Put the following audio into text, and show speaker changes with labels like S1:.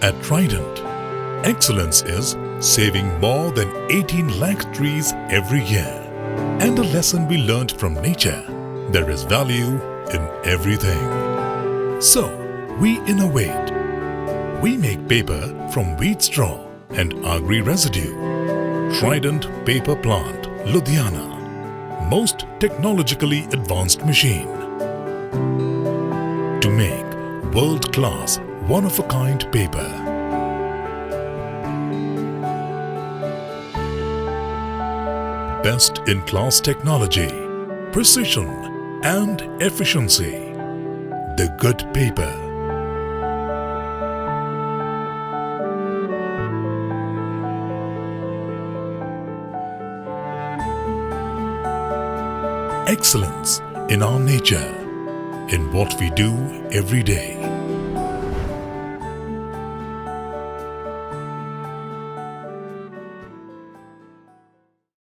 S1: At Trident, excellence is saving more than 18 lakh trees every year. And a lesson we learned from nature, there is value in everything. So, we innovate. We make paper from Wheatstraw and agri residue. Trident Paper Plant, Ludhiana. Most technologically advanced machine. To make world-class, one-of-a-kind paper. Best-in-class technology, precision and efficiency. The good paper. Excellence in our nature, in what we do every day.